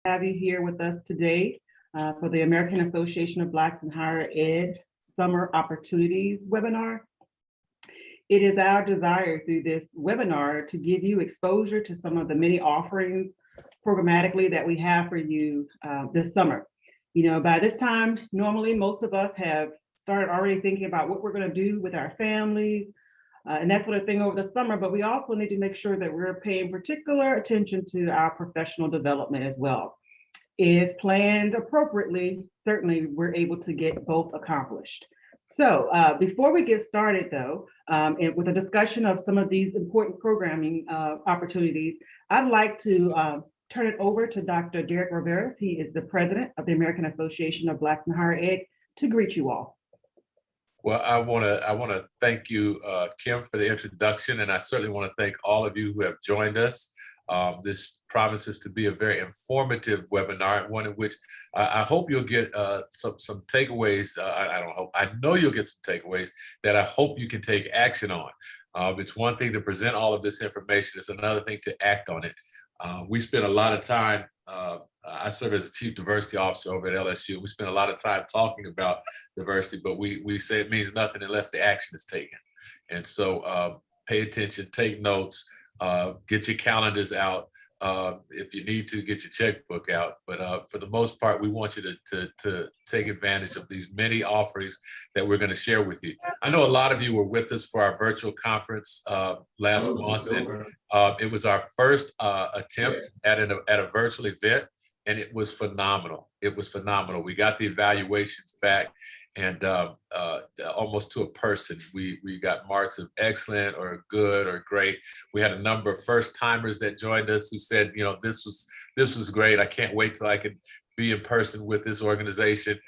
Have you here with us today for the American Association of Blacks in Higher Ed Summer Opportunities webinar. It is our desire through this webinar to give you exposure to some of the many offerings programmatically that we have for you this summer. You know, by this time, normally most of us have started already thinking about what we're going to do with our families and that sort of thing over the summer, but we also need to make sure that we're paying particular attention to our professional development as well. If planned appropriately, certainly we're able to get both accomplished. So before we get started though, and with a discussion of some of these important programming opportunities, I'd like to turn it over to Dr. Derek Rivera. He is the president of the American Association of Blacks in Higher Ed to greet you all. Well, I want to thank you, Kim, for the introduction, and I certainly want to thank all of you who have joined us. This promises to be a very informative webinar, one in which I hope you'll get some takeaways. I know you'll get some takeaways that I hope you can take action on. It's one thing to present all of this information, it's another thing to act on it. We spend a lot of time, I serve as Chief Diversity Officer over at LSU. We spend a lot of time talking about diversity, but we say it means nothing unless the action is taken. And so pay attention, take notes, get your calendars out. If you need to, get your checkbook out. But for the most part, we want you to take advantage of these many offerings that we're going to share with you. I know a lot of you were with us for our virtual conference last month, and it was our first attempt at a virtual event, and it was phenomenal. It was phenomenal. We got the evaluations back, and almost to a person, we got marks of excellent or good or great. We had a number of first timers that joined us who said, you know, this was great. I can't wait till I can be in person with this organization.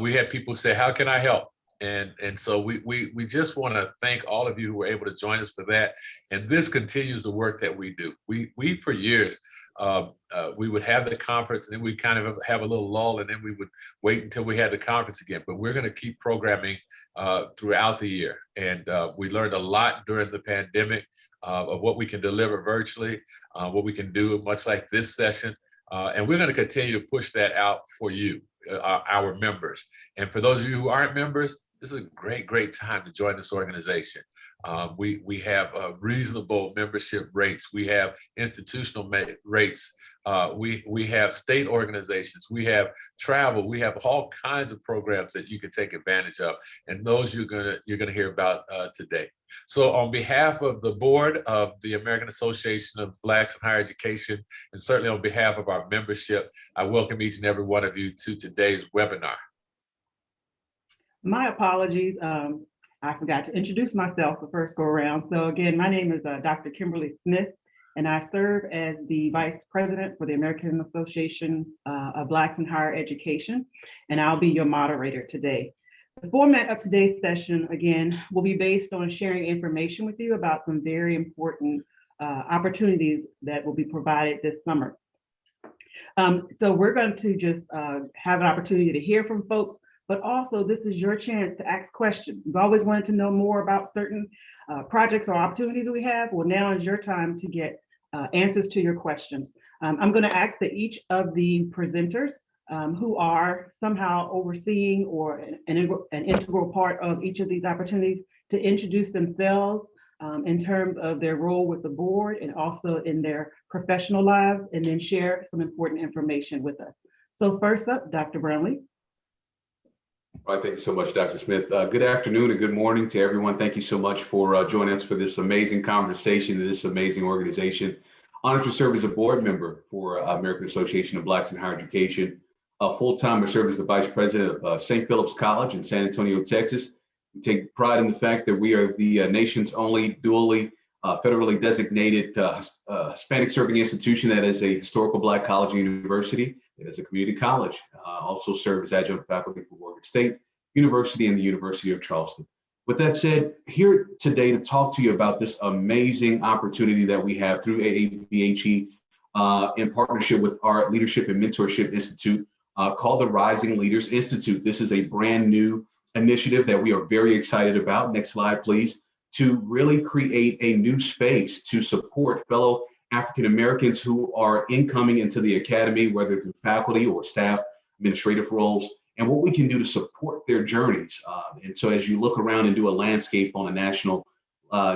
We had people say, how can I help? And so we just want to thank all of you who were able to join us for that. And this continues the work that we do. We for years, we would have the conference and then we'd kind of have a little lull and then we would wait until we had the conference again. But we're going to keep programming throughout the year. And we learned a lot during the pandemic of what we can deliver virtually, what we can do, much like this session. And we're going to continue to push that out for you, our members. And for those of you who aren't members, this is a great time to join this organization. We have reasonable membership rates. We have institutional rates. We have state organizations. We have travel. We have all kinds of programs that you can take advantage of, and those you're gonna hear about today. So, on behalf of the board of the American Association of Blacks in Higher Education, and certainly on behalf of our membership, I welcome each and every one of you to today's webinar. My apologies. I forgot to introduce myself the first go around. So again, my name is Dr. Kimberly Smith, and I serve as the Vice President for the American Association of Blacks in Higher Education, and I'll be your moderator today. The format of today's session, again, will be based on sharing information with you about some very important opportunities that will be provided this summer. So we're going to just have an opportunity to hear from folks, but also this is your chance to ask questions. You've always wanted to know more about certain projects or opportunities that we have. Well, now is your time to get answers to your questions. I'm going to ask that each of the presenters who are somehow overseeing or an integral part of each of these opportunities to introduce themselves in terms of their role with the board and also in their professional lives, and then share some important information with us. So first up, Dr. Brownlee. All right, thank you so much, Dr. Smith. Good afternoon and good morning to everyone. Thank you so much for joining us for this amazing conversation and this amazing organization. Honored to serve as a board member for American Association of Blacks in Higher Education. Full-time, I serve as the Vice President of St. Philip's College in San Antonio, Texas. We take pride in the fact that we are the nation's only dually federally designated Hispanic serving institution that is a historical Black college and university. It is a community college. Also serve as adjunct faculty for Morgan State University and the University of Charleston. With that said, here today to talk to you about this amazing opportunity that we have through AABHE in partnership with our Leadership and Mentorship Institute called the Rising Leaders Institute. This is a brand new initiative that we are very excited about. Next slide, please. To really create a new space to support fellow African Americans who are incoming into the academy, whether through faculty or staff, administrative roles, and what we can do to support their journeys. And so as you look around and do a landscape on a national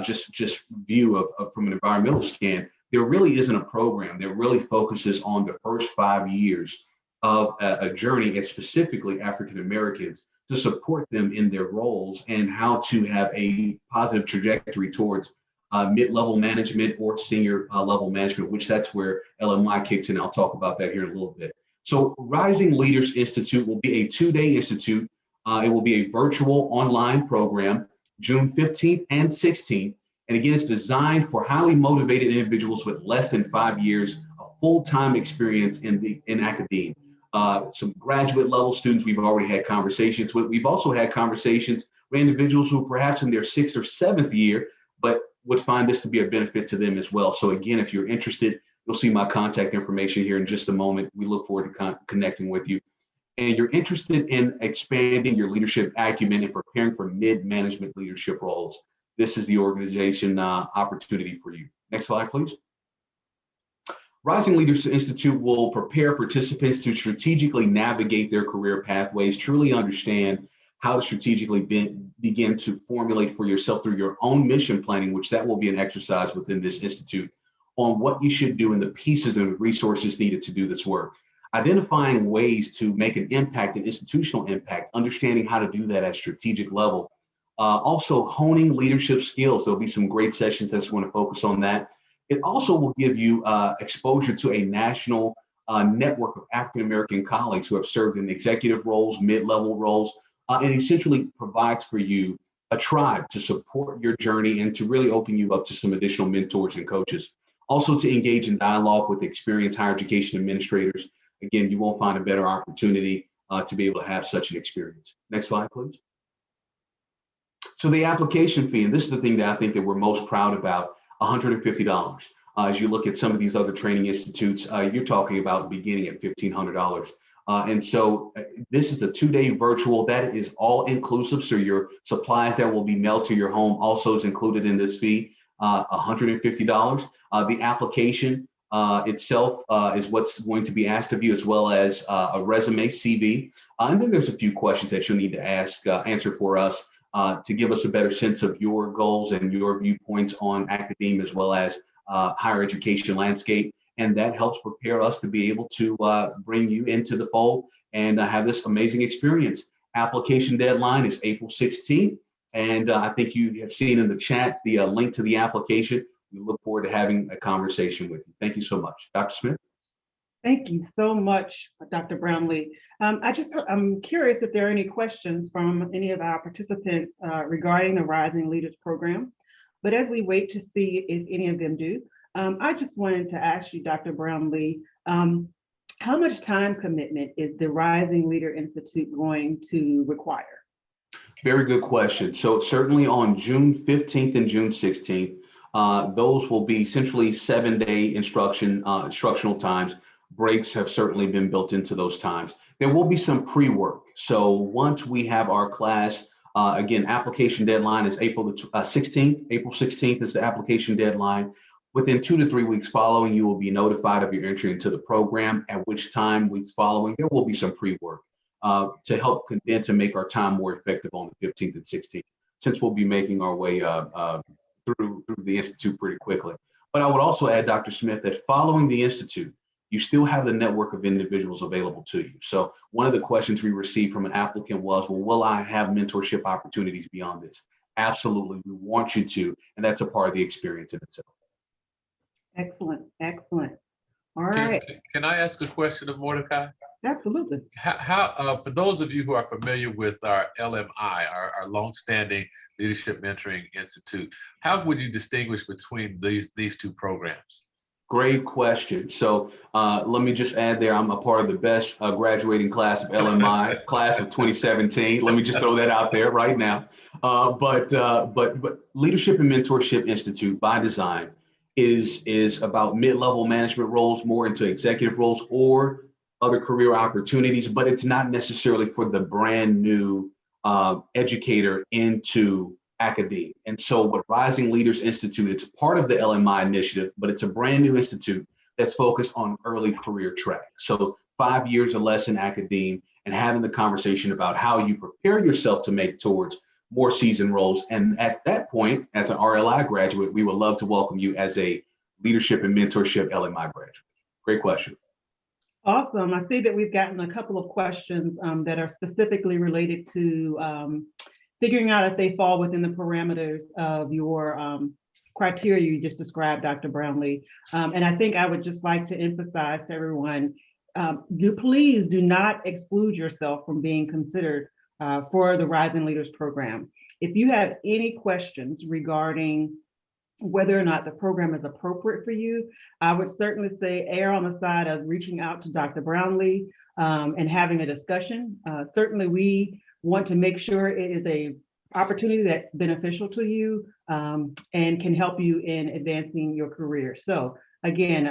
just view of from an environmental scan, there really isn't a program that really focuses on the first 5 years of a journey, and specifically African Americans, to support them in their roles and how to have a positive trajectory towards mid-level management or senior level management, which that's where LMI kicks in. I'll talk about that here in a little bit. So Rising Leaders Institute will be a 2-day institute. It will be a virtual online program, June 15th and 16th. And again, it's designed for highly motivated individuals with less than 5 years of full-time experience in academia. Some graduate level students we've already had conversations with. We've also had conversations with individuals who are perhaps in their 6th or 7th year, but would find this to be a benefit to them as well. So again, if you're interested, you'll see my contact information here in just a moment. We look forward to connecting with you. And you're interested in expanding your leadership acumen and preparing for mid-management leadership roles, this is the organization opportunity for you. Next slide, please. Rising Leaders Institute will prepare participants to strategically navigate their career pathways, truly understand how to strategically begin to formulate for yourself through your own mission planning, which that will be an exercise within this institute, on what you should do and the pieces and resources needed to do this work. Identifying ways to make an impact, an institutional impact, understanding how to do that at strategic level. Also honing leadership skills. There'll be some great sessions that's going to focus on that. It also will give you exposure to a national network of African-American colleagues who have served in executive roles, mid-level roles, and essentially provides for you a tribe to support your journey and to really open you up to some additional mentors and coaches. Also to engage in dialogue with experienced higher education administrators. Again, you won't find a better opportunity to be able to have such an experience. Next slide, please. So the application fee, and this is the thing that I think that we're most proud about, $150. As you look at some of these other training institutes, you're talking about beginning at $1,500. And so this is a 2-day virtual that is all inclusive. So your supplies that will be mailed to your home also is included in this fee, $150. The application itself is what's going to be asked of you, as well as a resume, CV. And then there's a few questions that you'll need to answer for us to give us a better sense of your goals and your viewpoints on academia, as well as higher education landscape. And that helps prepare us to be able to bring you into the fold and have this amazing experience. Application deadline is April 16th. And I think you have seen in the chat the link to the application. We look forward to having a conversation with you. Thank you so much. Dr. Smith? Thank you so much, Dr. Brownlee. I'm curious if there are any questions from any of our participants regarding the Rising Leaders program. But as we wait to see if any of them do, I just wanted to ask you, Dr. Brownlee, how much time commitment is the Rising Leader Institute going to require? Very good question. So certainly on June 15th and June 16th, those will be essentially 7-day instructional times. Breaks have certainly been built into those times. There will be some pre-work. So once we have our class, again, application deadline is April 16th. April 16th is the application deadline. Within 2 to 3 weeks following, you will be notified of your entry into the program, at which time weeks following, there will be some pre-work to help condense and make our time more effective on the 15th and 16th, since we'll be making our way through the Institute pretty quickly. But I would also add, Dr. Smith, that following the Institute, you still have the network of individuals available to you. So one of the questions we received from an applicant was, well, will I have mentorship opportunities beyond this? Absolutely, we want you to, and that's a part of the experience in itself. Excellent, excellent. All right. Can I ask a question of Mordecai? Absolutely. How for those of you who are familiar with our LMI, our longstanding Leadership Mentoring Institute, how would you distinguish between these two programs? Great question. So let me just add there, I'm a part of the best graduating class of LMI, class of 2017. Let me just throw that out there right now. But Leadership and Mentorship Institute, by design, is about mid-level management roles, more into executive roles or other career opportunities, but it's not necessarily for the brand new educator into academe. And so what Rising Leaders Institute, it's part of the LMI initiative, but it's a brand new institute that's focused on early career track. So 5 years or less in academe, and having the conversation about how you prepare yourself to make towards more seasoned roles. And at that point, as an RLI graduate, we would love to welcome you as a leadership and mentorship LMI graduate. Great question. Awesome. I see that we've gotten a couple of questions that are specifically related to figuring out if they fall within the parameters of your criteria you just described, Dr. Brownlee. And I think I would just like to emphasize to everyone, please do not exclude yourself from being considered for the Rising Leaders program. If you have any questions regarding whether or not the program is appropriate for you, I would certainly say err on the side of reaching out to Dr. Brownlee and having a discussion. Certainly, we want to make sure it is a opportunity that's beneficial to you and can help you in advancing your career. So again,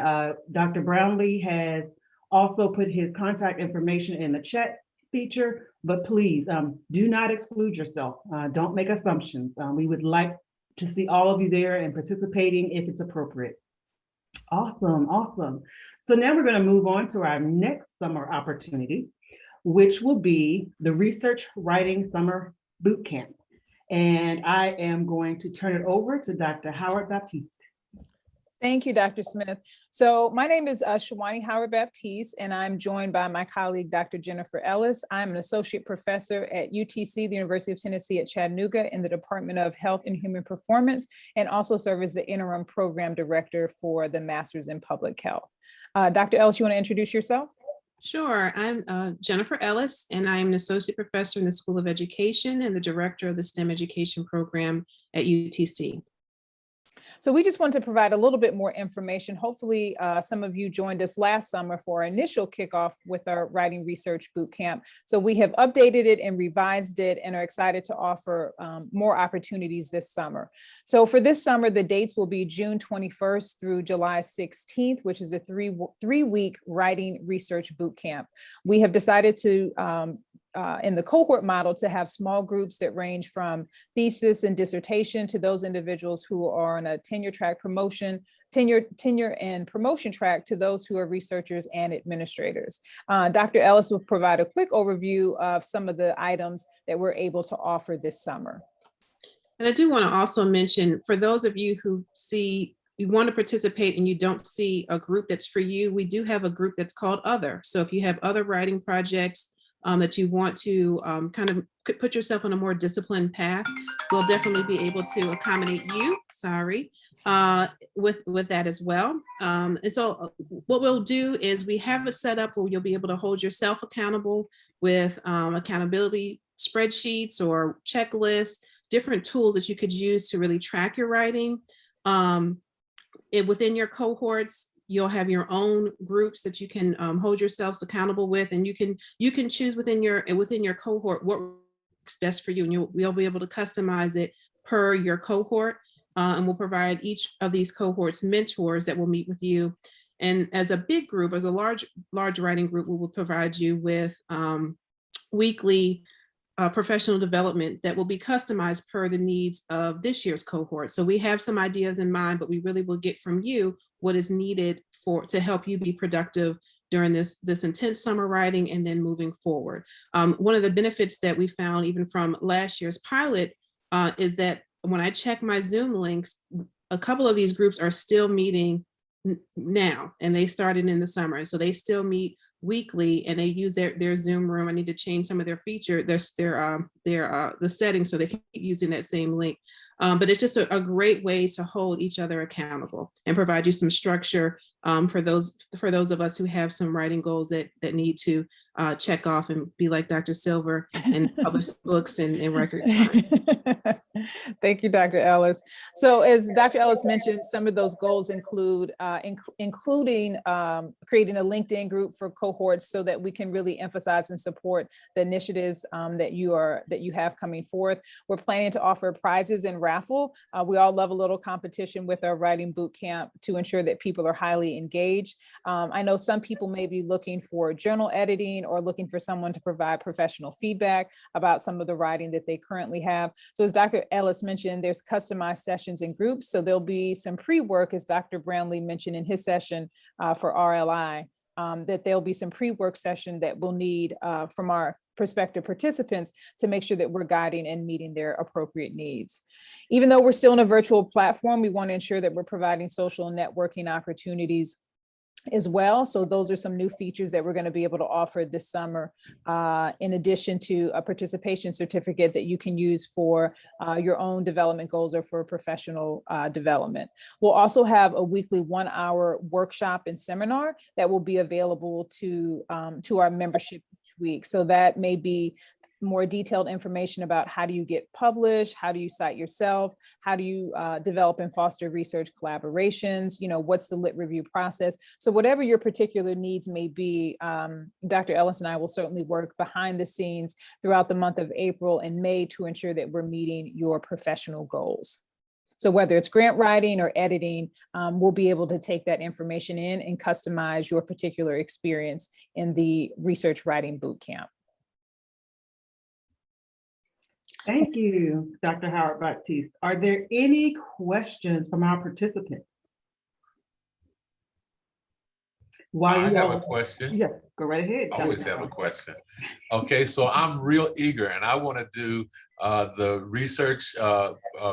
Dr. Brownlee has also put his contact information in the chat feature, but please do not exclude yourself. Don't make assumptions. We would like to see all of you there and participating if it's appropriate. Awesome, awesome. So now we're going to move on to our next summer opportunity, which will be the Research Writing Summer Bootcamp. And I am going to turn it over to Dr. Howard Baptiste. Thank you, Dr. Smith. So my name is Shawani Howard Baptiste, and I'm joined by my colleague, Dr. Jennifer Ellis. I'm an associate professor at UTC, the University of Tennessee at Chattanooga, in the Department of Health and Human Performance, and also serve as the interim program director for the Masters in Public Health. Dr. Ellis, you want to introduce yourself? Sure. I'm Jennifer Ellis, and I'm an associate professor in the School of Education and the director of the STEM education program at UTC. So we just want to provide a little bit more information. Hopefully, some of you joined us last summer for our initial kickoff with our Writing Research Bootcamp. So we have updated it and revised it and are excited to offer more opportunities this summer. So for this summer, the dates will be June 21st through July 16th, which is a three-week Writing Research Bootcamp. We have decided to in the cohort model to have small groups that range from thesis and dissertation to those individuals who are on a tenure and promotion track to those who are researchers and administrators. Dr. Ellis will provide a quick overview of some of the items that we're able to offer this summer. And I do want to also mention, for those of you who you want to participate and you don't see a group that's for you, we do have a group that's called Other. So if you have other writing projects that you want to kind of put yourself on a more disciplined path, we'll definitely be able to accommodate you, with that as well. And so what we'll do is we have it set up where you'll be able to hold yourself accountable with accountability spreadsheets or checklists, different tools that you could use to really track your writing. Within your cohorts, you'll have your own groups that you can hold yourselves accountable with, and you can choose within your cohort what works best for you, and we'll be able to customize it per your cohort, and we'll provide each of these cohorts mentors that will meet with you. And as a big group, as a large writing group, we will provide you with weekly professional development that will be customized per the needs of this year's cohort. So we have some ideas in mind, but we really will get from you what is needed to help you be productive during this intense summer writing and then moving forward. One of the benefits that we found even from last year's pilot is that when I check my Zoom links, a couple of these groups are still meeting now, and they started in the summer. And so they still meet weekly, and they use their Zoom room. I need to change some of their the settings so they keep using that same link. But it's just a great way to hold each other accountable and provide you some structure for those of us who have some writing goals that need to check off and be like Dr. Silver and publish books in record time. Thank you, Dr. Ellis. So as Dr. Ellis mentioned, some of those goals include including creating a LinkedIn group for cohorts so that we can really emphasize and support the initiatives that you have coming forth. We're planning to offer prizes and raffle. We all love a little competition with our writing boot camp to ensure that people are highly really engaged. I know some people may be looking for journal editing or looking for someone to provide professional feedback about some of the writing that they currently have. So as Dr. Ellis mentioned, there's customized sessions and groups. So there'll be some pre-work, as Dr. Brownlee mentioned in his session for RLI, that there'll be some pre-work session that we'll need from our prospective participants to make sure that we're guiding and meeting their appropriate needs. Even though we're still in a virtual platform, we want to ensure that we're providing social networking opportunities as well. So those are some new features that we're going to be able to offer this summer, in addition to a participation certificate that you can use for your own development goals or for professional development. We'll also have a weekly 1-hour workshop and seminar that will be available to our membership each week. So that may be more detailed information about how do you get published, how do you cite yourself, how do you develop and foster research collaborations, what's the lit review process. So whatever your particular needs may be, Dr. Ellis and I will certainly work behind the scenes throughout the month of April and May to ensure that we're meeting your professional goals. So whether it's grant writing or editing, we'll be able to take that information in and customize your particular experience in the research writing bootcamp. Thank you, Dr. Howard Baptiste. Are there any questions from our participants? I have a question. Yes, go right ahead. I always have a question. Okay, so I'm real eager and I want to do the research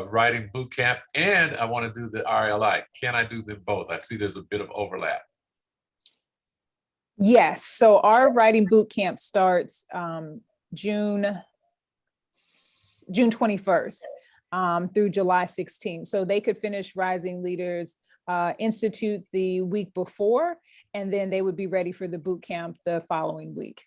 writing bootcamp and I want to do the RLI. Can I do them both? I see there's a bit of overlap. Yes, so our writing bootcamp starts June 21st through July 16th. So they could finish Rising Leaders Institute the week before, and then they would be ready for the boot camp the following week.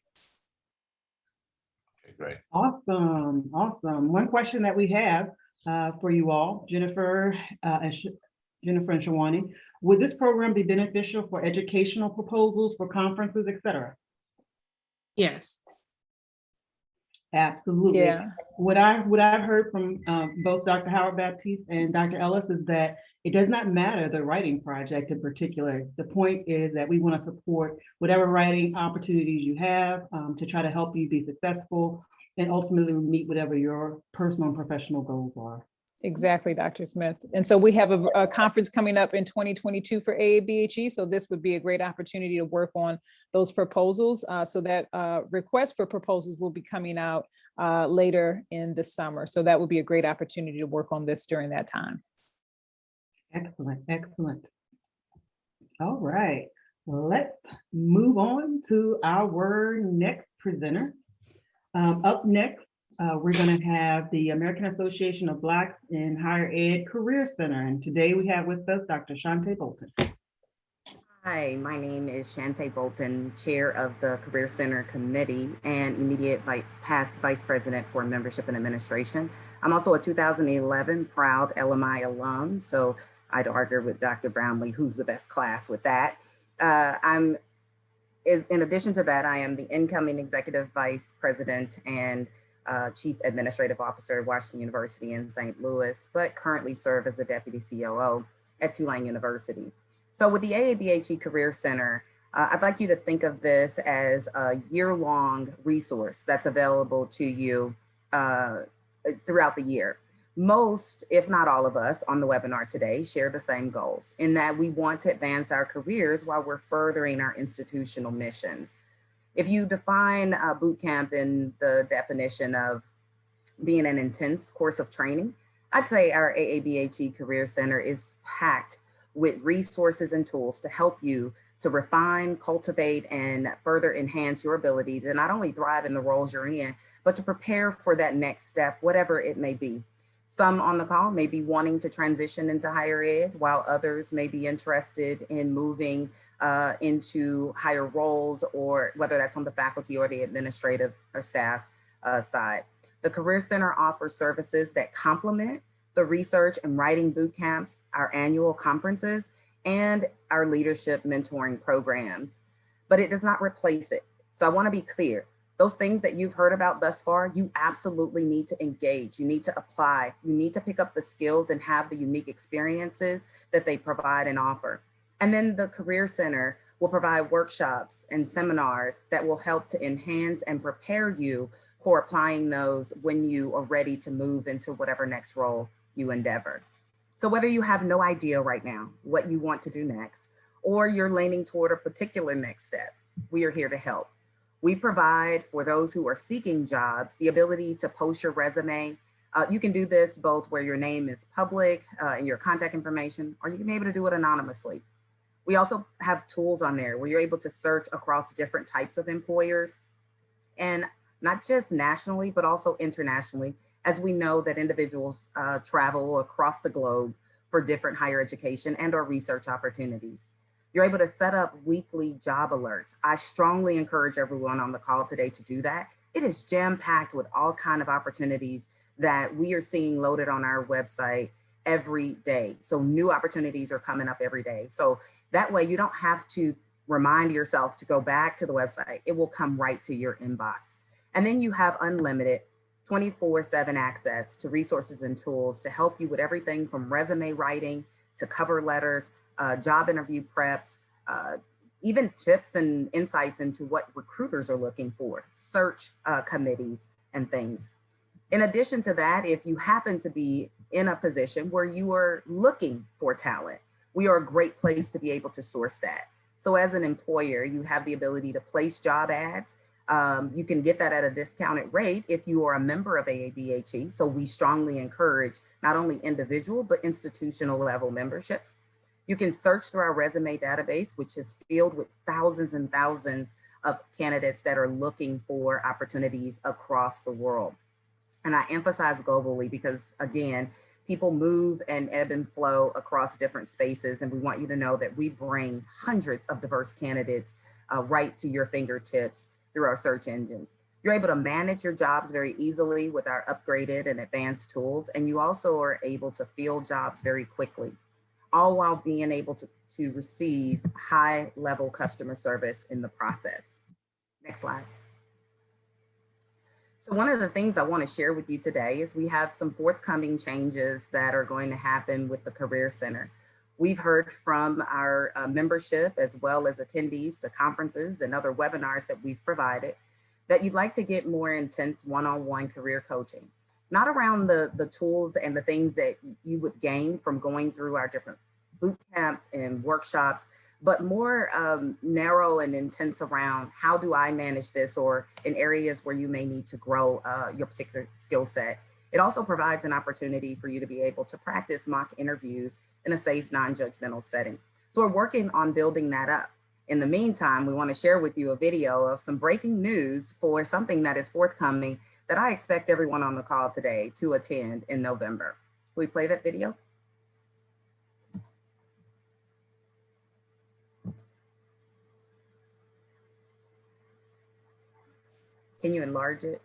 Okay, great. Awesome, awesome. One question that we have for you all, Jennifer and Shawani, would this program be beneficial for educational proposals for conferences, et cetera? Yes. Absolutely. Yeah. What I've heard from both Dr. Howard Baptiste and Dr. Ellis is that it does not matter the writing project in particular. The point is that we want to support whatever writing opportunities you have to try to help you be successful and ultimately meet whatever your personal and professional goals are. Exactly, Dr. Smith. And so we have a conference coming up in 2022 for AABHE. So this would be a great opportunity to work on those proposals. So that request for proposals will be coming out later in the summer. So that would be a great opportunity to work on this during that time. Excellent, excellent. All right, let's move on to our next presenter. Up next, we're going to have the American Association of Blacks in Higher Ed Career Center. And today we have with us Dr. Shante Bolton. Hi, my name is Shante Bolton, Chair of the Career Center Committee and immediate past Vice President for Membership and Administration. I'm also a 2011 proud LMI alum, so I'd argue with Dr. Brownlee, who's the best class with that. In addition to that, I am the incoming Executive Vice President and Chief Administrative Officer at Washington University in St. Louis, but currently serve as the Deputy COO at Tulane University. So with the AABHE Career Center, I'd like you to think of this as a year-long resource that's available to you throughout the year. Most, if not all of us on the webinar today share the same goals in that we want to advance our careers while we're furthering our institutional missions. If you define boot camp in the definition of being an intense course of training, I'd say our AABHE Career Center is packed with resources and tools to help you to refine, cultivate, and further enhance your ability to not only thrive in the roles you're in, but to prepare for that next step, whatever it may be. Some on the call may be wanting to transition into higher ed, while others may be interested in moving into higher roles, or whether that's on the faculty or the administrative or staff side. The Career Center offers services that complement the research and writing boot camps, our annual conferences, and our leadership mentoring programs, but it does not replace it. So I want to be clear. Those things that you've heard about thus far, you absolutely need to engage. You need to apply. You need to pick up the skills and have the unique experiences that they provide and offer. And then the Career Center will provide workshops and seminars that will help to enhance and prepare you for applying those when you are ready to move into whatever next role you endeavor. So whether you have no idea right now what you want to do next, or you're leaning toward a particular next step, we are here to help. We provide for those who are seeking jobs the ability to post your resume. You can do this both where your name is public and your contact information, or you can be able to do it anonymously. We also have tools on there where you're able to search across different types of employers, and not just nationally, but also internationally, as we know that individuals travel across the globe for different higher education and or research opportunities. You're able to set up weekly job alerts. I strongly encourage everyone on the call today to do that. It is jam-packed with all kinds of opportunities that we are seeing loaded on our website every day. So new opportunities are coming up every day. So that way you don't have to remind yourself to go back to the website. It will come right to your inbox. And then you have unlimited 24/7 access to resources and tools to help you with everything from resume writing to cover letters, job interview preps, even tips and insights into what recruiters are looking for, search committees and things. In addition to that, if you happen to be in a position where you are looking for talent, we are a great place to be able to source that. So as an employer, you have the ability to place job ads. You can get that at a discounted rate if you are a member of AABHE. So we strongly encourage not only individual, but institutional level memberships. You can search through our resume database, which is filled with thousands and thousands of candidates that are looking for opportunities across the world. And I emphasize globally because, again, people move and ebb and flow across different spaces. And we want you to know that we bring hundreds of diverse candidates right to your fingertips through our search engines. You're able to manage your jobs very easily with our upgraded and advanced tools. And you also are able to fill jobs very quickly, all while being able to receive high level customer service in the process. Next slide. So one of the things I want to share with you today is we have some forthcoming changes that are going to happen with the Career Center. We've heard from our membership as well as attendees to conferences and other webinars that we've provided that you'd like to get more intense one-on-one career coaching, not around the tools and the things that you would gain from going through our different boot camps and workshops, but more narrow and intense around how do I manage this, or in areas where you may need to grow your particular skill set. It also provides an opportunity for you to be able to practice mock interviews in a safe, non-judgmental setting. So we're working on building that up. In the meantime, we want to share with you a video of some breaking news for something that is forthcoming that I expect everyone on the call today to attend in November. Can we play that video? Can you enlarge it?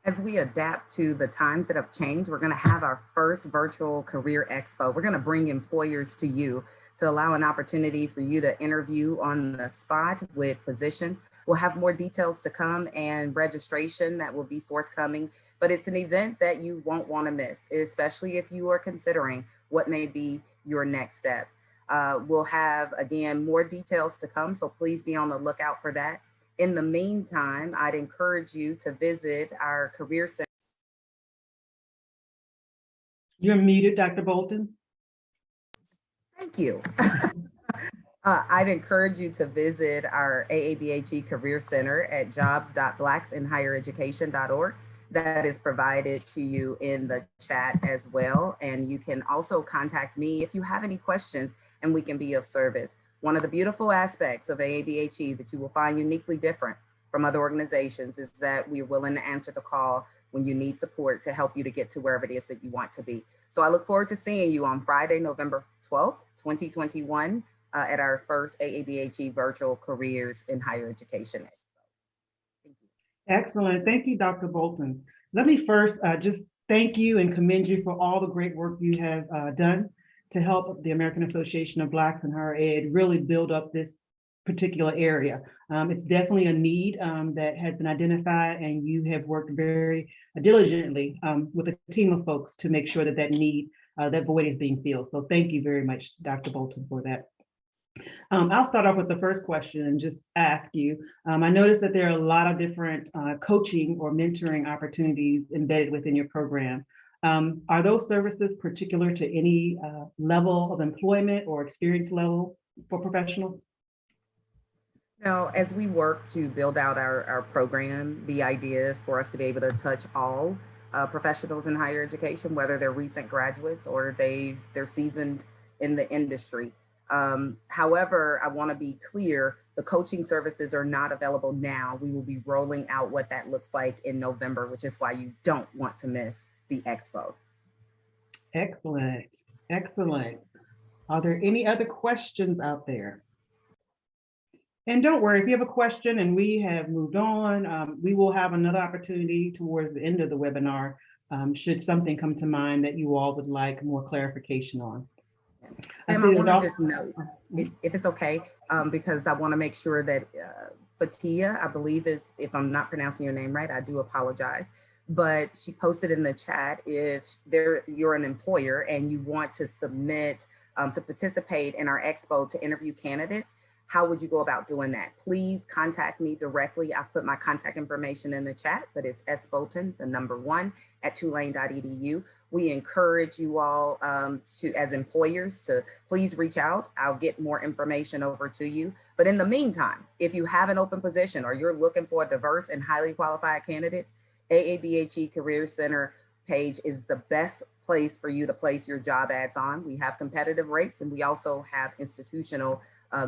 As we adapt to the times that have changed, we're going to have our first virtual career expo. We're going to bring employers to you to allow an opportunity for you to interview on the spot with positions. We'll have more details to come and registration that will be forthcoming, but it's an event that you won't want to miss, especially if you are considering what may be your next steps. We'll have, again, more details to come, so please be on the lookout for that. In the meantime, I'd encourage you to visit our Career Center. You're muted, Dr. Bolton. Thank you. I'd encourage you to visit our AABHE Career Center at jobs.blacksinhighereducation.org. That is provided to you in the chat as well. And you can also contact me if you have any questions and we can be of service. One of the beautiful aspects of AABHE that you will find uniquely different from other organizations is that we're willing to answer the call when you need support to help you to get to wherever it is that you want to be. So I look forward to seeing you on Friday, November 12th, 2021 at our first AABHE Virtual Careers in Higher Education Expo. Thank you. Excellent. Thank you, Dr. Bolton. Let me first just thank you and commend you for all the great work you have done to help the American Association of Blacks in Higher Ed really build up this particular area. It's definitely a need that has been identified, and you have worked very diligently with a team of folks to make sure that that need, that void is being filled. So thank you very much, Dr. Bolton, for that. I'll start off with the first question and just ask you, I noticed that there are a lot of different coaching or mentoring opportunities embedded within your program. Are those services particular to any level of employment or experience level for professionals? Now, as we work to build out our program, the idea is for us to be able to touch all professionals in higher education, whether they're recent graduates or they're seasoned in the industry. However, I want to be clear, the coaching services are not available now. We will be rolling out what that looks like in November, which is why you don't want to miss the Expo. Excellent, excellent. Are there any other questions out there? And don't worry, if you have a question and we have moved on, we will have another opportunity towards the end of the webinar, should something come to mind that you all would like more clarification on. I want to just note, if it's okay, because I want to make sure that Fatia, I believe is, if I'm not pronouncing your name right, I do apologize, but she posted in the chat, if you're an employer and you want to submit to participate in our Expo to interview candidates, how would you go about doing that? Please contact me directly. I've put my contact information in the chat, but it's sbolton, the number 1, at tulane.edu. We encourage you all as employers to please reach out. I'll get more information over to you. But in the meantime, if you have an open position or you're looking for diverse and highly qualified candidates, AABHE Career Center page is the best place for you to place your job ads on. We have competitive rates, and we also have institutional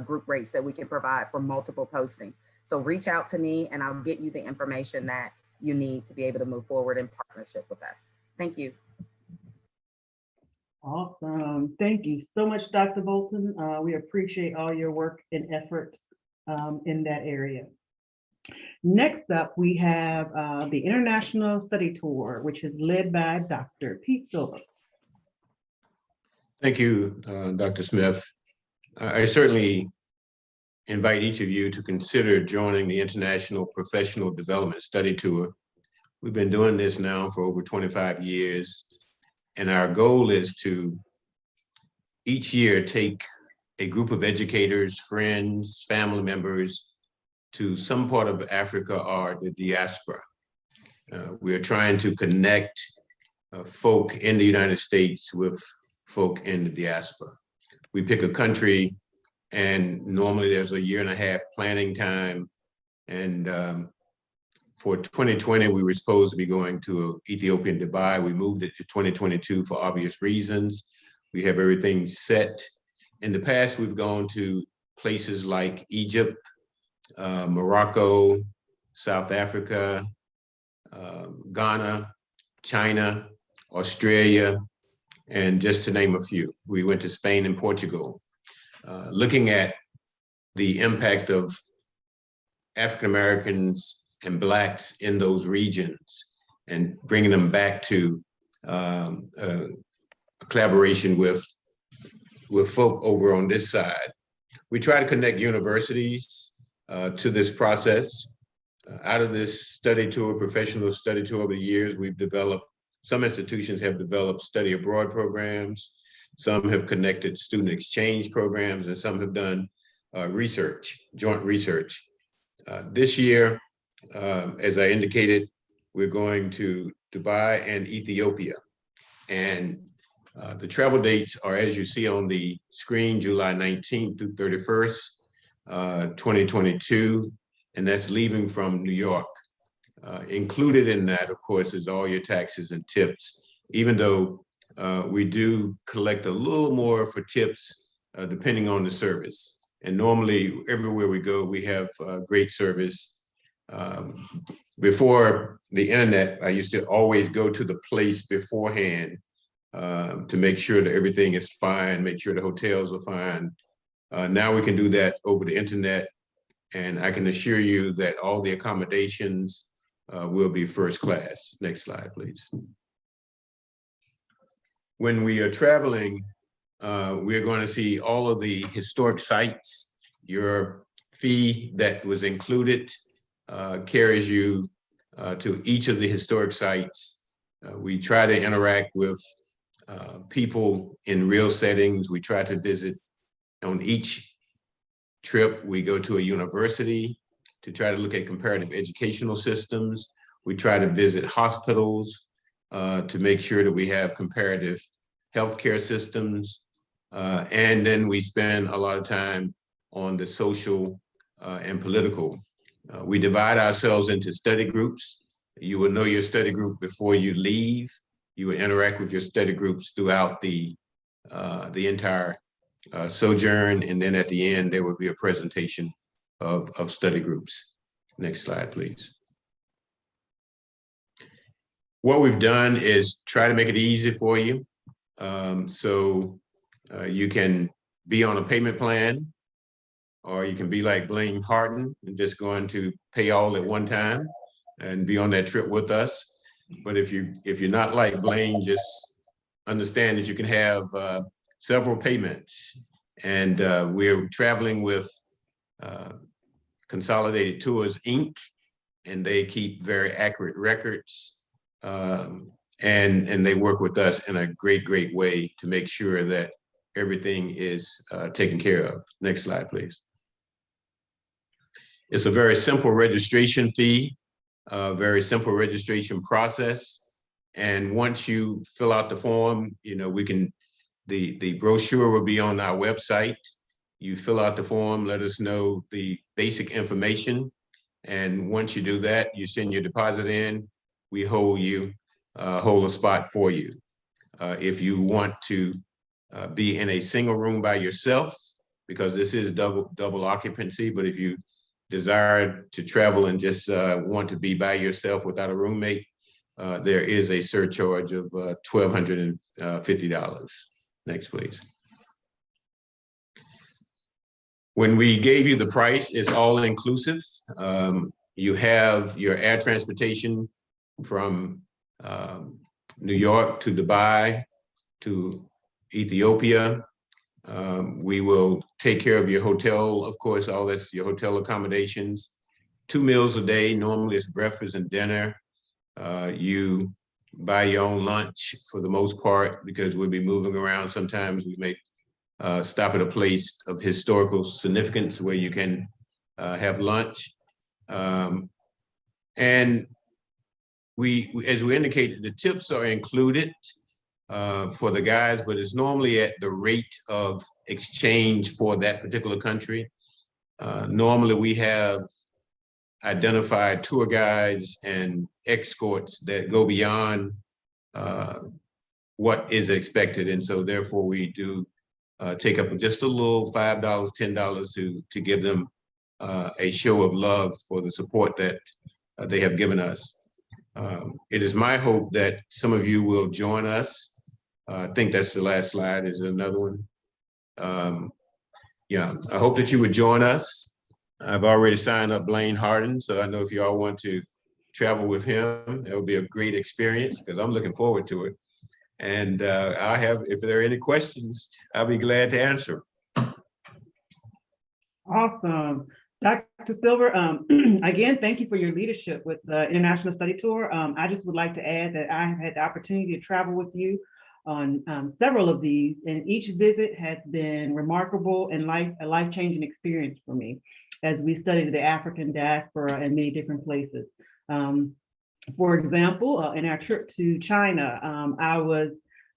group rates that we can provide for multiple postings. So reach out to me and I'll get you the information that you need to be able to move forward in partnership with us. Thank you. Awesome. Thank you so much, Dr. Bolton. We appreciate all your work and effort in that area. Next up, we have the International Study Tour, which is led by Dr. Pete Silva. Thank you, Dr. Smith. I certainly invite each of you to consider joining the International Professional Development Study Tour. We've been doing this now for over 25 years, and our goal is to each year take a group of educators, friends, family members to some part of Africa or the diaspora. We are trying to connect folk in the United States with folk in the diaspora. We pick a country, and normally there's a 1.5 year planning time. And for 2020, we were supposed to be going to Ethiopia and Dubai. We moved it to 2022 for obvious reasons. We have everything set. In the past, we've gone to places like Egypt, Morocco, South Africa, Ghana, China, Australia, and just to name a few. We went to Spain and Portugal, looking at the impact of African Americans and Blacks in those regions and bringing them back to a collaboration with with folk over on this side. We try to connect universities to this process. Out of this study tour, professional study tour over the years, we've developed, some institutions have developed study abroad programs, some have connected student exchange programs, and some have done research, joint research. This year, as I indicated, we're going to Dubai and Ethiopia. And the travel dates are, as you see on the screen, July 19th through 31st, 2022, and that's leaving from New York. Included in that, of course, is all your taxes and tips, even though we do collect a little more for tips depending on the service. And normally, everywhere we go, we have great service. Before the internet, I used to always go to the place beforehand to make sure that everything is fine, make sure the hotels are fine. Now we can do that over the internet, and I can assure you that all the accommodations will be first class. Next slide, please. When we are traveling, we're going to see all of the historic sites. Your fee that was included carries you to each of the historic sites. We try to interact with people in real settings. We try to visit on each trip. We go to a university to try to look at comparative educational systems. We try to visit hospitals to make sure that we have comparative healthcare systems. And then we spend a lot of time on the social and political. We divide ourselves into study groups. You will know your study group before you leave. You would interact with your study groups throughout the entire sojourn, and then at the end, there would be a presentation of study groups. Next slide, please. What we've done is try to make it easy for you. So you can be on a payment plan, or you can be like Blaine Harden and just going to pay all at one time and be on that trip with us. But if you're not like Blaine, just understand that you can have several payments. And we're traveling with Consolidated Tours, Inc., and they keep very accurate records. And they work with us in a great, great way to make sure that everything is taken care of. Next slide, please. It's a very simple registration fee, very simple registration process. And once you fill out the form, you know, the brochure will be on our website. You fill out the form, let us know the basic information. And once you do that, you send your deposit in, we hold a spot for you. If you want to be in a single room by yourself, because this is double occupancy, but if you desire to travel and just want to be by yourself without a roommate, there is a surcharge of $1,250. Next, please. When we gave you the price, it's all inclusive. You have your air transportation from New York to Dubai to Ethiopia. We will take care of your hotel, of course, all that's your hotel accommodations. 2 meals a day, normally it's breakfast and dinner. You buy your own lunch for the most part, because we'll be moving around. Sometimes we may stop at a place of historical significance where you can have lunch. And as we indicated, the tips are included for the guys, but it's normally at the rate of exchange for that particular country. Normally we have identified tour guides and escorts that go beyond what is expected. And so therefore we do take up just a little $5, $10 to give them a show of love for the support that they have given us. It is my hope that some of you will join us. I think that's the last slide. Is there another one? Yeah, I hope that you would join us. I've already signed up Blaine Harden, so I know if you all want to travel with him, it will be a great experience, because I'm looking forward to it. And if there are any questions, I'll be glad to answer. Awesome. Dr. Silver, again, thank you for your leadership with the International Study Tour. I just would like to add that I have had the opportunity to travel with you on several of these, and each visit has been remarkable and a life-changing experience for me as we studied the African diaspora in many different places. For example, in our trip to China,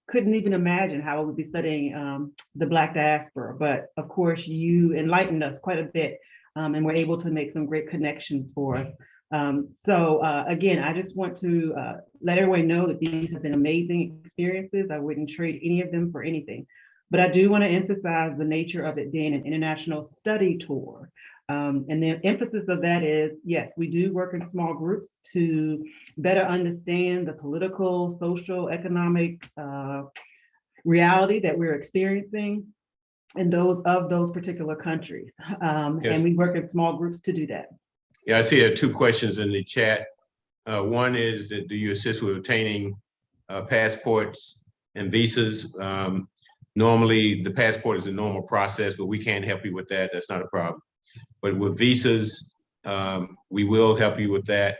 couldn't even imagine how I would be studying the Black diaspora, but of course you enlightened us quite a bit and were able to make some great connections for us. Again, I just want to let everyone know that these have been amazing experiences. I wouldn't trade any of them for anything, but I do want to emphasize the nature of it being an international study tour. And the emphasis of that is, yes, we do work in small groups to better understand the political, social, economic reality that we're experiencing in those particular countries. Yes. And we work in small groups to do that. Yeah, I see there are 2 questions in the chat. One is that do you assist with obtaining passports and visas? Normally, the passport is a normal process, but we can't help you with that. That's not a problem. But with visas, we will help you with that,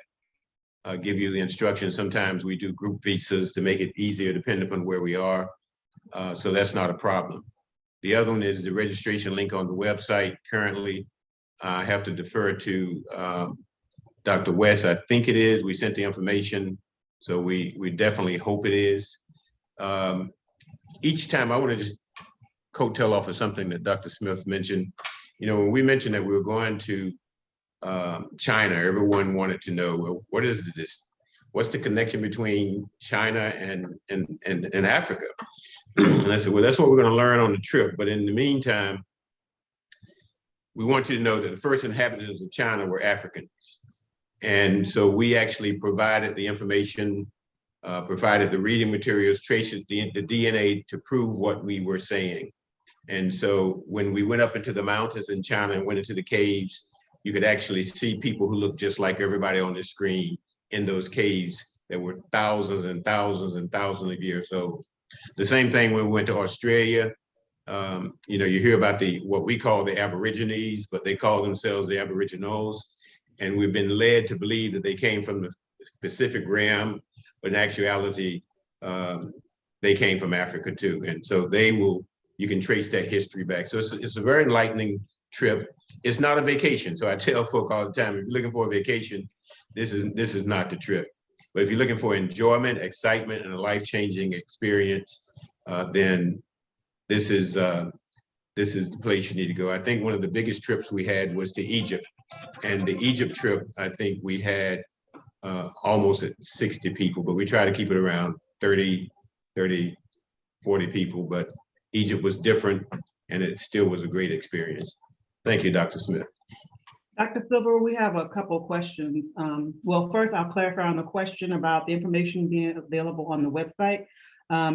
give you the instructions. Sometimes we do group visas to make it easier depending upon where we are. So that's not a problem. The other one is the registration link on the website. Currently, I have to defer to Dr. West. I think it is. We sent the information, so we definitely hope it is. Each time I want to just coattail off of something that Dr. Smith mentioned. You know, when we mentioned that we were going to China, everyone wanted to know, well, what is this? What's the connection between China and Africa? And I said, well, that's what we're going to learn on the trip. But in the meantime, we want you to know that the first inhabitants of China were Africans. And so we actually provided the information, provided the reading materials, traced the DNA to prove what we were saying. And so when we went up into the mountains in China and went into the caves, you could actually see people who looked just like everybody on the screen in those caves that were thousands and thousands and thousands of years old. The same thing when we went to Australia. You know, you hear about what we call the Aborigines, but they call themselves the Aboriginals. And we've been led to believe that they came from the Pacific Rim, but in actuality, they came from Africa too. And so you can trace that history back. So it's a very enlightening trip. It's not a vacation. So I tell folk all the time, if you're looking for a vacation, this is not the trip. But if you're looking for enjoyment, excitement, and a life-changing experience, then this is the place you need to go. I think one of the biggest trips we had was to Egypt. And the Egypt trip, I think we had almost 60 people, but we try to keep it around 30, 40 people. But Egypt was different, and it still was a great experience. Thank you, Dr. Smith. Dr. Silver, we have a couple of questions. Well, first, I'll clarify on the question about the information being available on the website.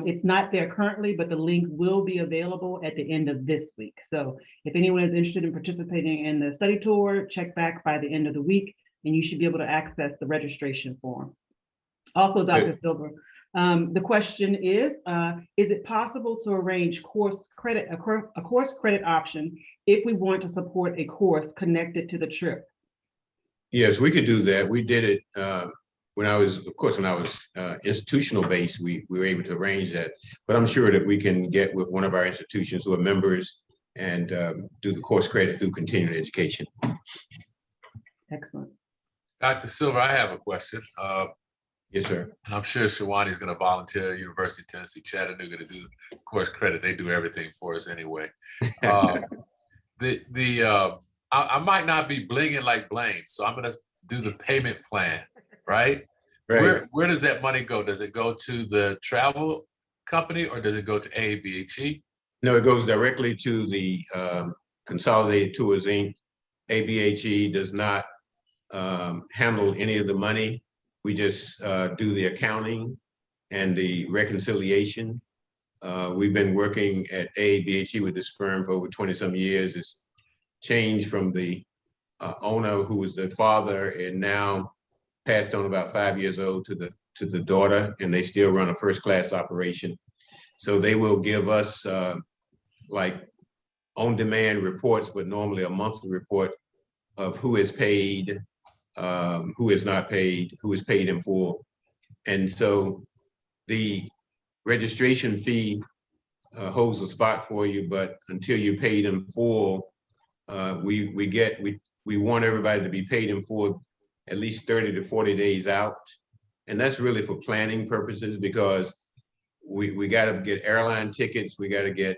It's not there currently, but the link will be available at the end of this week. So if anyone is interested in participating in the study tour, check back by the end of the week, and you should be able to access the registration form. Also, Dr. Silver, the question is it possible to arrange a course credit option if we want to support a course connected to the trip? Yes, we could do that. We did it when I was institutional based, we were able to arrange that. But I'm sure that we can get with one of our institutions who are members and do the course credit through continuing education. Excellent. Dr. Silver, I have a question. Yes, sir. And I'm sure Shawani is going to volunteer at University of Tennessee, Chattanooga to do course credit. They do everything for us anyway. I might not be blinging like Blaine, so I'm going to do the payment plan, right? Right. Where does that money go? Does it go to the travel company or does it go to AABHE? No, it goes directly to the Consolidated Tours, Inc. AABHE does not handle any of the money. We just do the accounting and the reconciliation. We've been working at AABHE with this firm for over 20-some years. It's changed from the owner who was the father and now passed on about 5 years old to the daughter, and they still run a first class operation. So they will give us like on-demand reports, but normally a monthly report of who is paid, who is not paid, who is paid in full. And so the registration fee holds a spot for you, but until you're paid in full, we want everybody to be paid in full at least 30 to 40 days out. And that's really for planning purposes, because we got to get airline tickets, we got to get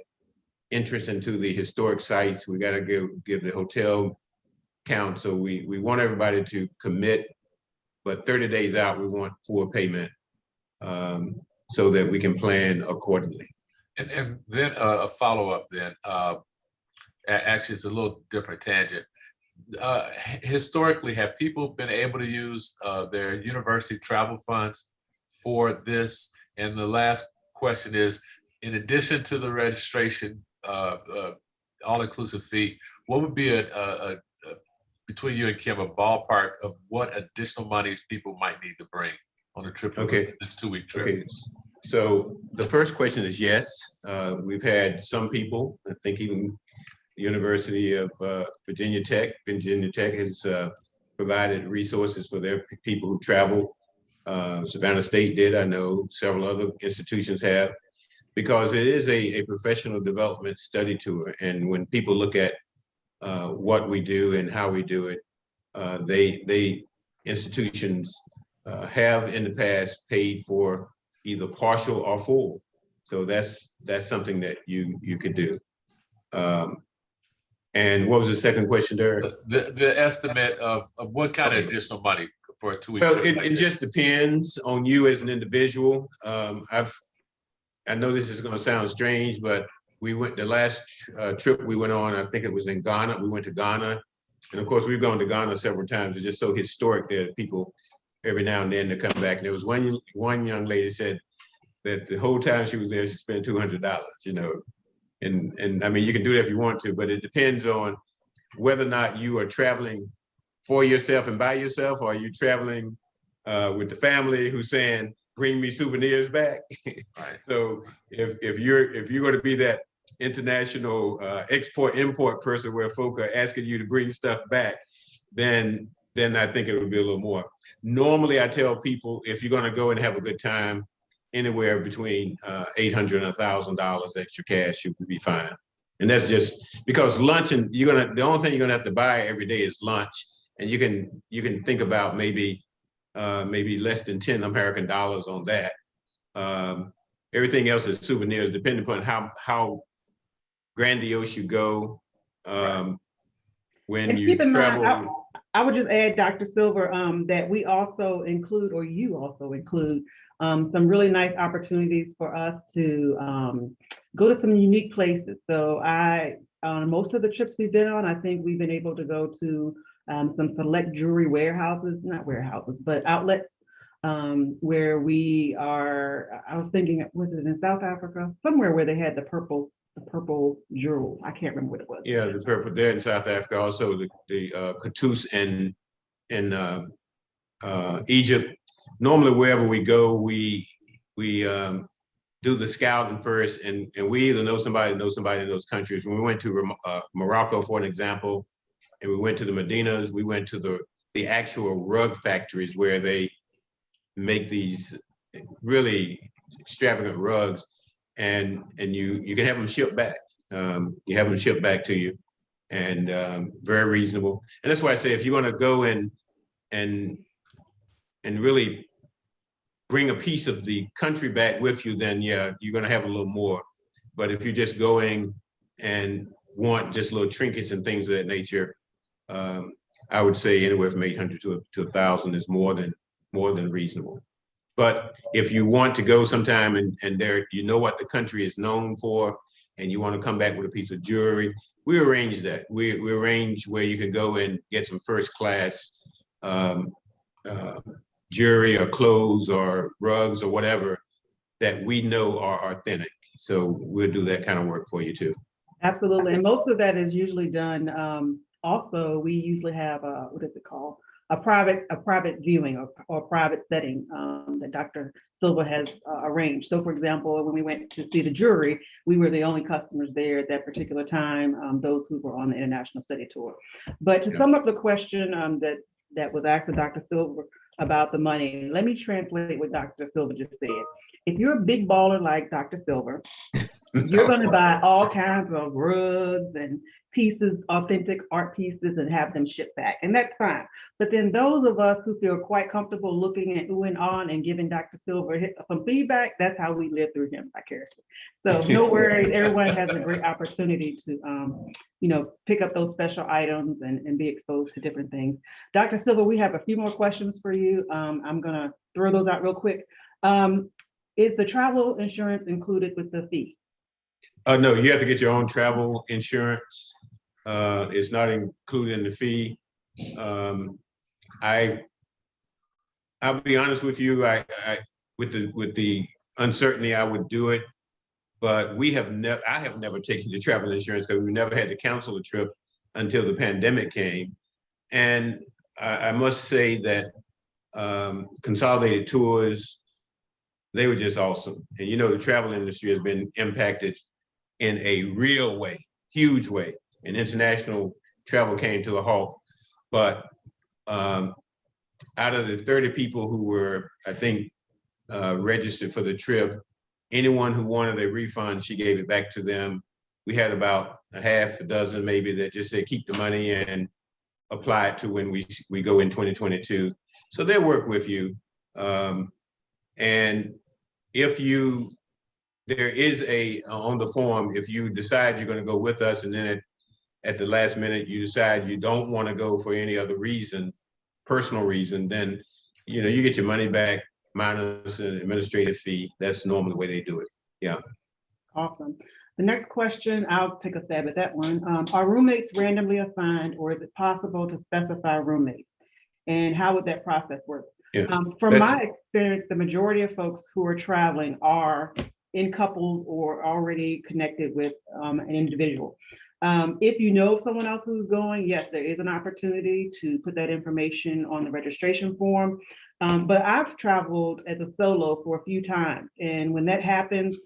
interest into the historic sites, we got to give the hotel count. So we want everybody to commit, but 30 days out, we want full payment so that we can plan accordingly. And then a follow-up then, actually it's a little different tangent. Historically, have people been able to use their university travel funds for this? And the last question is, in addition to the registration, all-inclusive fee, what would be a between you and Kim, a ballpark of what additional monies people might need to bring on a trip? Okay. This 2-week trip. Okay. So the first question is yes. We've had some people, I think even the University of Virginia Tech has provided resources for their people who travel. Savannah State did, I know several other institutions have, because it is a professional development study tour. And when people look at what we do and how we do it, institutions have in the past paid for either partial or full. So that's something that you could do. And what was the second question there? The estimate of what kind of additional money for a 2-week Well, trip? it just depends on you as an individual. I know this is going to sound strange, but we went the last trip we went on, I think it was in Ghana. We went to Ghana. And of course, we've gone to Ghana several times. It's just so historic there. People every now and then to come back. And there was one young lady said that the whole time she was there, she spent $200, you know. And I mean, you can do that if you want to, but it depends on whether or not you are traveling for yourself and by yourself, or are you traveling with the family who's saying, bring me souvenirs back. Right. So if you're going to be that international export-import person where folk are asking you to bring stuff back, then I think it would be a little more. Normally, I tell people, if you're going to go and have a good time, anywhere between $800 and $1,000 extra cash, you would be fine. And that's just because lunch, and the only thing you're gonna have to buy every day is lunch, and you can think about maybe less than 10 American dollars on that. Everything else is souvenirs, depending upon how grandiose you go. When And you keep in travel. mind, I would just add, Dr. Silver, that we also include, or you also include, some really nice opportunities for us to go to some unique places. So on most of the trips we've been on, I think we've been able to go to some select jewelry not warehouses, but outlets where we are. I was thinking, was it in South Africa? Somewhere where they had the purple jewel. I can't remember what it was. Yeah, the purple there in South Africa. Also the Katoos in Egypt. Normally, wherever we go, we do the scouting first, and we either know somebody in those countries. When we went to Morocco, for an example, and we went to the Medinas, we went to the actual rug factories where they make these really extravagant rugs, and you can have them shipped back. You have them shipped back to you, and very reasonable. And that's why I say, if you're going to go and really bring a piece of the country back with you, then yeah, you're going to have a little more. But if you're just going and want just little trinkets and things of that nature, I would say anywhere from 800 to 1,000 is more than reasonable. But if you want to go sometime and there, you know what the country is known for, and you want to come back with a piece of jewelry, we arrange that. We arrange where you can go and get some first class jewelry or clothes or rugs or whatever that we know are authentic. So we'll do that kind of work for you too. Absolutely, and most of that is usually done. Also, we usually have what is it called? a private viewing or private setting that Dr. Silva has arranged. So for example, when we went to see the jury, we were the only customers there at that particular time, those who were on the international study tour. But to sum up the question that was asked of Dr. Silva about the money, let me translate what Dr. Silva just said. If you're a big baller like Dr. Silva, you're going to buy all kinds of rugs and pieces, authentic art pieces, and have them shipped back. And that's fine. But then those of us who feel quite comfortable looking at ooh and on and giving Dr. Silva some feedback, that's how we live through him vicariously. So no worries, everyone has a great opportunity to, pick up those special items and be exposed to different things. Dr. Silva, we have a few more questions for you. I'm going to throw those out real quick. Is the travel insurance included with the fee? No, you have to get your own travel insurance. It's not included in the fee. I'll be honest with you. With the uncertainty, I would do it, but I have never taken the travel insurance because we never had to cancel a trip until the pandemic came. And I must say that Consolidated Tours, they were just awesome. And the travel industry has been impacted in a real way, huge way. And international travel came to a halt. But out of the 30 people who were, I think, registered for the trip, anyone who wanted a refund, she gave it back to them. We had about a half a dozen maybe that just said, keep the money and apply it to when we go in 2022. So they'll work with you. And if there is on the form, if you decide you're going to go with us and then at the last minute you decide you don't want to go for any other reason, personal reason, then you get your money back minus an administrative fee. That's normally the way they do it. Yeah. Awesome. The next question, I'll take a stab at that one. Are roommates randomly assigned, or is it possible to specify roommates? And how would that process work? Yeah. From my experience, the majority of folks who are traveling are in couples or already connected with an individual. If you know someone else who's going, yes, there is an opportunity to put that information on the registration form. But I've traveled as a solo for a few times. And when that happens,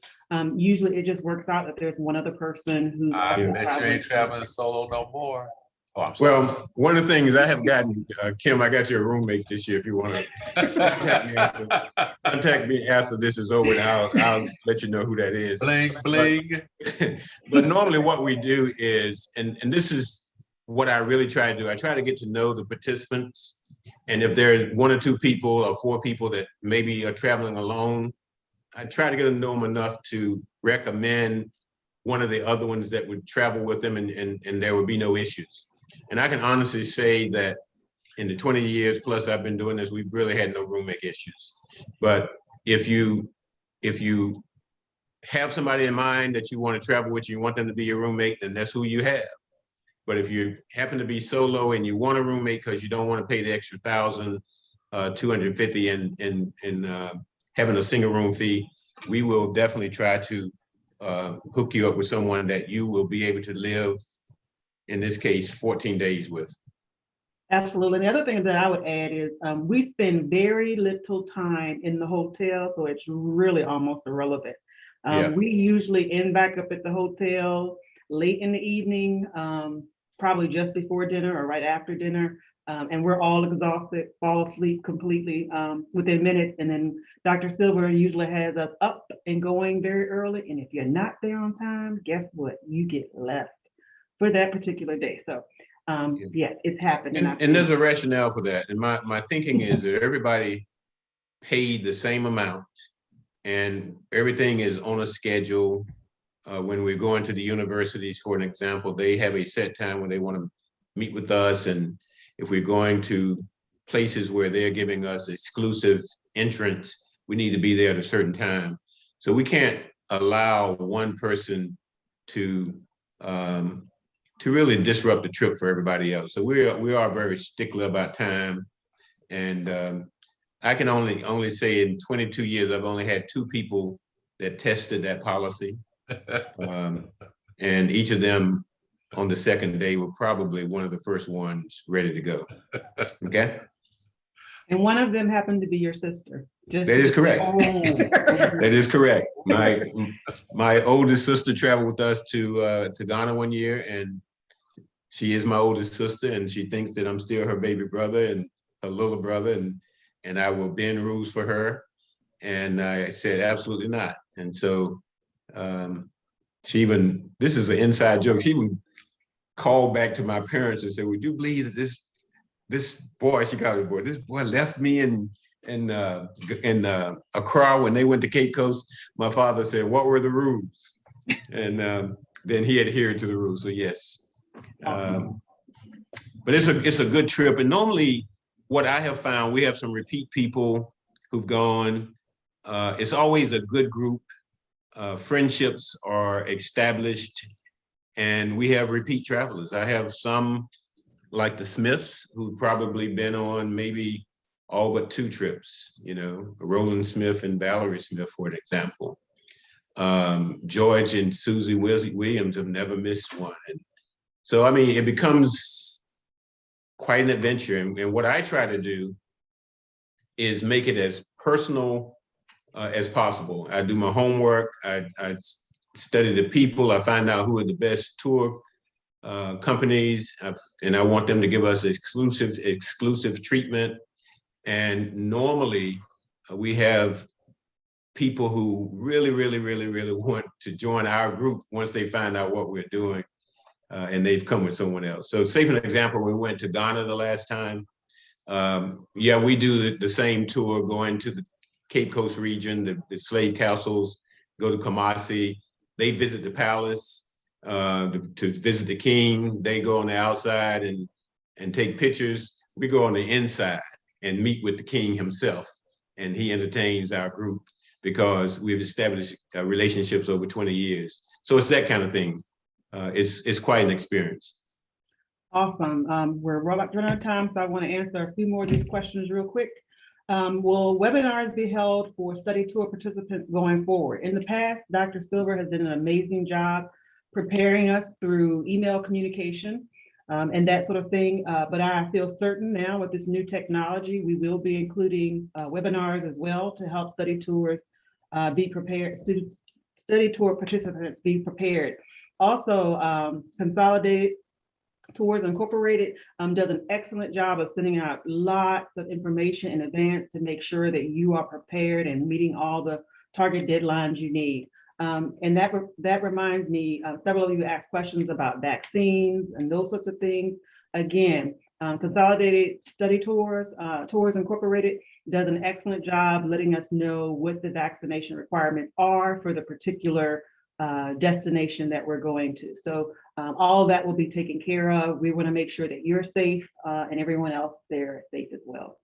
usually it just works out that there's one other person who's I also bet you traveling. ain't traveling solo no more. Oh, I'm sorry. Well, one of the things I have gotten, Kim, I got you a roommate this year. If you want to contact me after this is over, and I'll let you know who that is. Bling, bling. But normally what we do is, and this is what I really try to do, I try to get to know the participants. And if there's one or two people or four people that maybe are traveling alone, I try to get to know them enough to recommend one of the other ones that would travel with them and there would be no issues. And I can honestly say that in the 20 years plus I've been doing this, we've really had no roommate issues. But if you have somebody in mind that you want to travel with, you want them to be your roommate, then that's who you have. But if you happen to be solo and you want a roommate because you don't want to pay the extra $1,250 and having a single room fee, we will definitely try to hook you up with someone that you will be able to live, in this case, 14 days with. Absolutely. And the other thing that I would add is we spend very little time in the hotel, so it's really almost irrelevant. We usually end back up at the hotel late in the evening, probably just before dinner or right after dinner. And we're all exhausted, fall asleep completely within minutes. And then Dr. Silver usually has us up and going very early. And if you're not there on time, guess what? You get left for that particular day. So yes, it's happening. And there's a rationale for that. And my thinking is that everybody paid the same amount and everything is on a schedule. When we're going to the universities, for an example, they have a set time when they want to meet with us. And if we're going to places where they're giving us exclusive entrance, we need to be there at a certain time. So we can't allow one person to really disrupt the trip for everybody else. So we are very stickler about time. And I can only say in 22 years, I've only had 2 people that tested that policy. And each of them on the second day were probably one of the first ones ready to go. Okay. And one of them happened to be your sister. Just That is correct. Oh, That is correct. My oldest sister traveled with us to Ghana one year, and she is my oldest sister, and she thinks that I'm still her baby brother and her little brother, and I will bend rules for her. And I said, absolutely not. And so she even, this is an inside joke, she even called back to my parents and said, would you believe that this boy, she called it boy, this boy left me in Accra when they went to Cape Coast? My father said, what were the rules? And then he adhered to the rules. So yes. But it's a good trip. And normally what I have found, we have some repeat people who've gone. It's always a good group. Friendships are established, and we have repeat travelers. I have some like the Smiths who've probably been on maybe all but 2 trips, you know, Roland Smith and Valerie Smith, for an example. George and Susie Williams have never missed one. And so, I mean, it becomes quite an adventure. And what I try to do is make it as personal as possible. I do my homework. I study the people. I find out who are the best tour companies, and I want them to give us exclusive treatment. And normally we have people who really want to join our group once they find out what we're doing, and they've come with someone else. So say for an example, we went to Ghana the last time. Yeah, we do the same tour, going to the Cape Coast region, the slave castles, go to Kumasi. They visit the palace to visit the king. They go on the outside and take pictures. We go on the inside and meet with the king himself, and he entertains our group because we've established relationships over 20 years. So it's that kind of thing. It's quite an experience. Awesome. We're running out of time, so I want to answer a few more of these questions real quick. Will webinars be held for study tour participants going forward? In the past, Dr. Silver has done an amazing job preparing us through email communication and that sort of thing. But I feel certain now with this new technology, we will be including webinars as well to help study tours be prepared, study tour participants be prepared. Also, Consolidated Tours Incorporated does an excellent job of sending out lots of information in advance to make sure that you are prepared and meeting all the target deadlines you need. And that reminds me, several of you asked questions about vaccines and those sorts of things. Again, Consolidated Study Tours, Tours Incorporated does an excellent job letting us know what the vaccination requirements are for the particular destination that we're going to. So all of that will be taken care of. We want to make sure that you're safe and everyone else there is safe as well.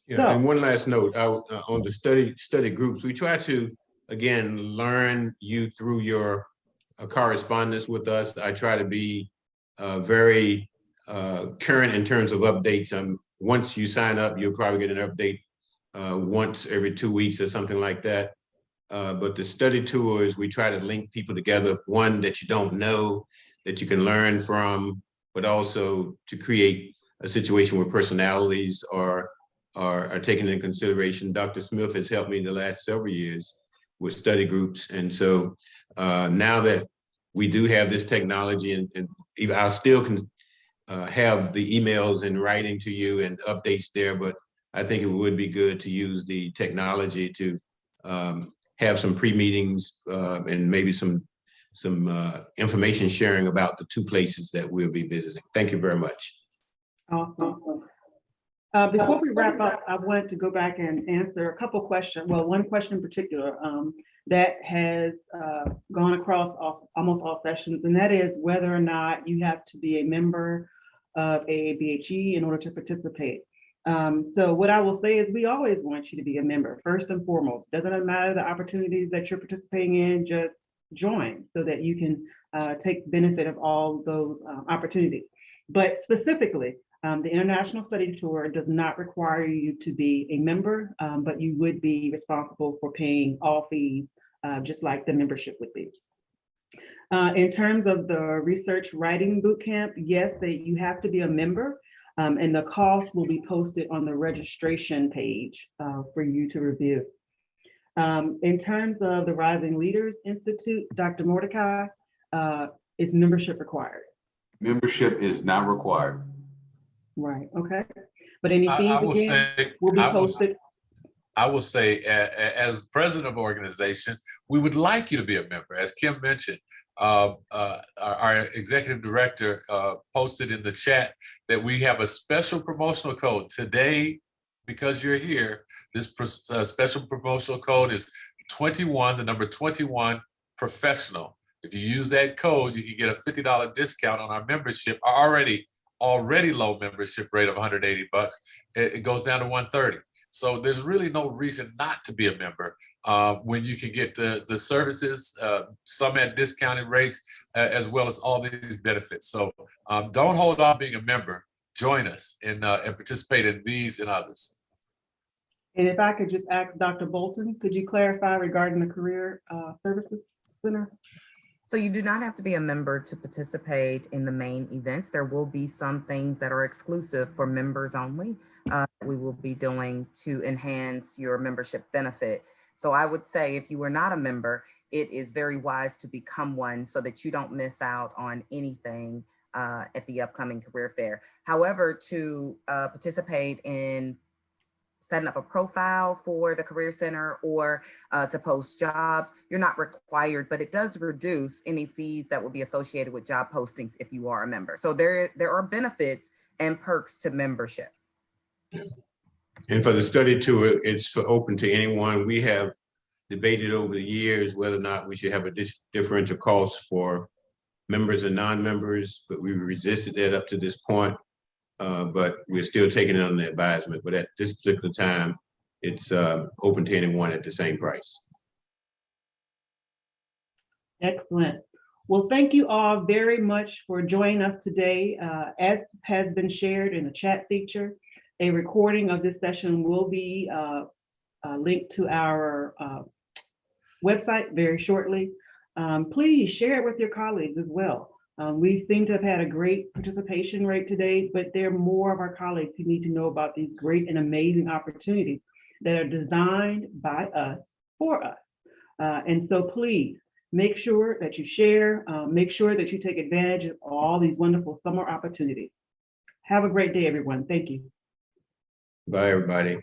Yeah, so, and one last note on the study groups, we try to, again, learn you through your correspondence with us. I try to be very current in terms of updates. Once you sign up, you'll probably get an update once every 2 weeks or something like that. But the study tours, we try to link people together, one that you don't know, that you can learn from, but also to create a situation where personalities are taken into consideration. Dr. Smith has helped me the last several years with study groups. And so now that we do have this technology, and I still can have the emails in writing to you and updates there, but I think it would be good to use the technology to have some pre-meetings and maybe some information sharing about the 2 places that we'll be visiting. Thank you very much. awesome. Before we wrap up, I wanted to go back and answer a couple questions. Well, one question in particular that has gone across almost all sessions, and that is whether or not you have to be a member of AABHE in order to participate. So what I will say is we always want you to be a member, first and foremost. Doesn't matter the opportunities that you're participating in, just join so that you can take benefit of all those opportunities. But specifically, the International Study Tour does not require you to be a member, but you would be responsible for paying all fees, just like the membership would be. In terms of the research writing bootcamp, yes, you have to be a member. And the cost will be posted on the registration page for you to review. In terms of the Rising Leaders Institute, Dr. Mordecai, is membership required? Membership is not required. Right, okay. But any fees, I will again, say, will be posted. I will say, as president of the organization, we would like you to be a member. As Kim mentioned, our executive director posted in the chat that we have a special promotional code today. Because you're here, this special promotional code is 21, the number 21, professional. If you use that code, you can get a $50 discount on our membership, already low membership rate of $180. It goes down to $130. So there's really no reason not to be a member when you can get the services, some at discounted rates, as well as all these benefits. So don't hold off being a member. Join us and participate in these and others. And if I could just ask Dr. Bolton, could you clarify regarding the Career Services Center? So you do not have to be a member to participate in the main events. There will be some things that are exclusive for members only. We will be doing to enhance your membership benefit. So I would say if you are not a member, it is very wise to become one so that you don't miss out on anything at the upcoming career fair. However, to participate in setting up a profile for the Career Center or to post jobs, you're not required, but it does reduce any fees that would be associated with job postings if you are a member. So there are benefits and perks to membership. And for the study tour, it's open to anyone. We have debated over the years whether or not we should have a differential cost for members and non-members, but we resisted that up to this point. But we're still taking it under advisement. But at this particular time, it's open to anyone at the same price. Excellent. Well, thank you all very much for joining us today. As has been shared in the chat feature, a recording of this session will be linked to our website very shortly. Please share it with your colleagues as well. We seem to have had a great participation rate today, but there are more of our colleagues who need to know about these great and amazing opportunities that are designed by us for us. And so please make sure that you share, make sure that you take advantage of all these wonderful summer opportunities. Have a great day, everyone. Thank you. Bye, everybody.